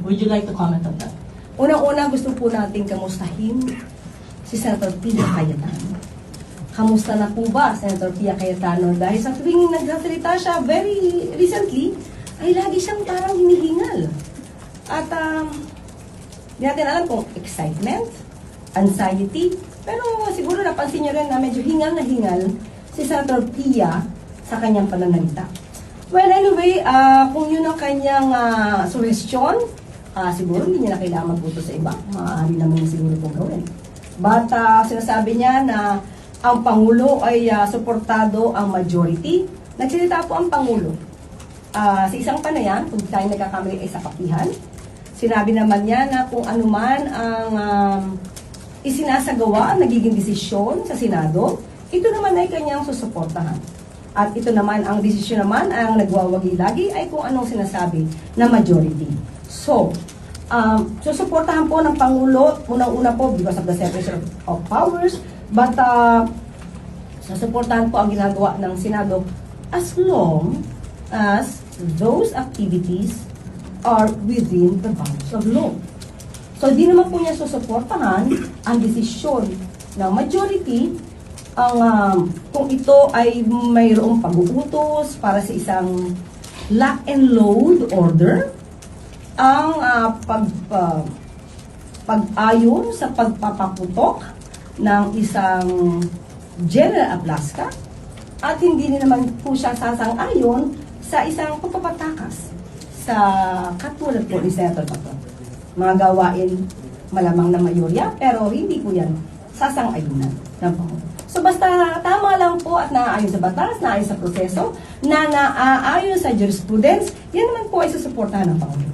Would you like to comment on that? Unang-una, gusto po natin kamustahin si Senator Pia Cayetano. Kamusta na po ba, Senator Pia Cayetano? Dahil sa tuwing nagsasalita siya very recently, ay lagi siyang parang hinihingal. At hindi natin alam kung excitement, anxiety, pero siguro napansin niyo rin na medyo hingal na hingal si Senator Pia sa kanyang pananalita. Well, anyway, kung yun ang kanyang suggestion, siguro hindi niya na kailangan magbuto sa iba. Maaari naman siguro itong gawin. But sinasabi niya na ang Pangulo ay suportado ang majority. Nagsalita po ang Pangulo. Sa isang panayan, kung tayo nagkakamali ay sa kapihan, sinabi naman niya na kung anuman ang isinasagawa, ang nagiging desisyon sa Senado, ito naman ay kanyang susuportahan. At ito naman, ang desisyon naman, ang nagwawagi lagi ay kung anong sinasabi na majority. So, susuportahan po ng Pangulo, unang-una po because of the separation of powers, but susuportahan po ang ginagawa ng Senado as long as those activities are within the bounds of law. So, di naman po niya susuportahan ang desisyon ng majority kung ito ay mayroong pag-uutos para sa isang lock and load order, ang pag-ayon sa pagpapaputok ng isang General Ablasca, at hindi naman po siya sasang-ayon sa isang pagpapatakas sa katulad po ni Senator Bato. Mga gawain malamang na mayorya, pero hindi po yan sasang-ayunan ng Pangulo. So basta tama lang po at naaayon sa batas, naaayon sa proseso, na naaayon sa jurisprudence, yan naman po ay susuportahan ng Pangulo.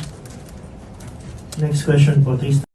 Next question po, Tristan.